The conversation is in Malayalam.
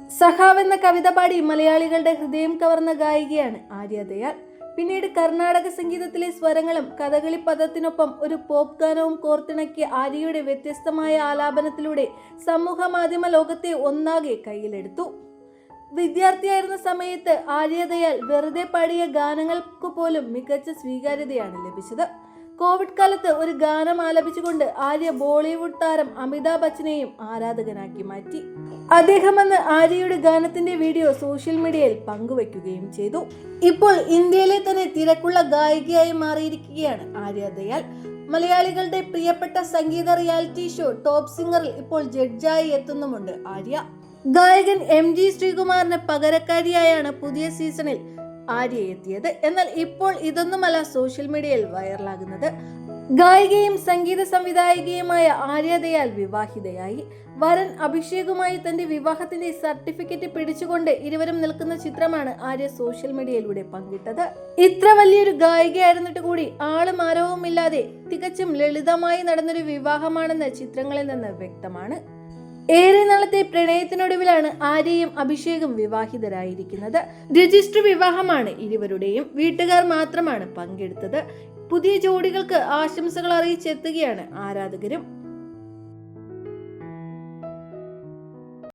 സഖാവ് എന്ന കവിത പാടി മലയാളികളുടെ ഹൃദയം കവർന്ന ഗായികയാണ് ആര്യ ദയാൽ. പിന്നീട് കർണാടക സംഗീതത്തിലെ സ്വരങ്ങളും കഥകളി പദത്തിനൊപ്പം ഒരു പോപ്പ് ഗാനവും കോർത്തിണക്കിയ ആര്യയുടെ വ്യത്യസ്തമായ ആലാപനത്തിലൂടെ സമൂഹ മാധ്യമ ലോകത്തെ ഒന്നാകെ കയ്യിലെടുത്തു. വിദ്യാർത്ഥിയായിരുന്ന സമയത്ത് ആര്യ ദയാൽ വെറുതെ പാടിയ ഗാനങ്ങൾക്ക് പോലും മികച്ച സ്വീകാര്യതയാണ് ലഭിച്ചത്. കോവിഡ് കാലത്ത് ഒരു ഗാനം ആലപിച്ചുകൊണ്ട് ആര്യ ബോളിവുഡ് താരം അമിതാഭ് ബച്ചനെയും ആരാധകനാക്കി മാറ്റി. അദ്ദേഹം അന്ന് ആര്യയുടെ ഗാനത്തിന്റെ വീഡിയോ സോഷ്യൽ മീഡിയയിൽ പങ്കുവയ്ക്കുകയും ചെയ്തു. ഇപ്പോൾ ഇന്ത്യയിലെ തന്നെ തിരക്കുള്ള ഗായികയായി മാറിയിരിക്കുകയാണ് ആര്യ ദയാൽ. മലയാളികളുടെ പ്രിയപ്പെട്ട സംഗീത റിയാലിറ്റി ഷോ ടോപ്പ് സിംഗറിൽ ഇപ്പോൾ ജഡ്ജായി എത്തുന്നുമുണ്ട് ആര്യ. ഗായകൻ MG ശ്രീകുമാറിന് പകരക്കാരിയായാണ് പുതിയ സീസണിൽ ആര്യ എത്തിയത്. എന്നാൽ ഇപ്പോൾ ഇതൊന്നുമല്ല സോഷ്യൽ മീഡിയയിൽ വൈറലാകുന്നത്. ഗായികയും സംഗീത സംവിധായികയുമായ ആര്യ ദയാൽ വിവാഹിതയായി. വരൻ അഭിഷേകുമായി തന്റെ വിവാഹത്തിന്റെ സർട്ടിഫിക്കറ്റ് പിടിച്ചുകൊണ്ട് ഇരുവരും നിൽക്കുന്ന ചിത്രമാണ് ആര്യ സോഷ്യൽ മീഡിയയിലൂടെ പങ്കിട്ടത്. ഇത്ര വലിയൊരു ഗായികയായിരുന്നിട്ട് കൂടി ആളും ആരവുമില്ലാതെ തികച്ചും ലളിതമായി നടന്നൊരു വിവാഹമാണെന്ന് ചിത്രങ്ങളിൽ നിന്ന് വ്യക്തമാണ്. ഏറെ നാളത്തെ പ്രണയത്തിനൊടുവിലാണ് ആര്യയും അഭിഷേകും വിവാഹിതരായിരിക്കുന്നത്. രജിസ്റ്റർ വിവാഹമാണ് ഇരുവരുടെയും. വീട്ടുകാർ മാത്രമാണ് പങ്കെടുത്തത്. പുതിയ ജോഡികൾക്ക് ആശംസകൾ അറിയിച്ചെത്തുകയാണ് ആരാധകരും.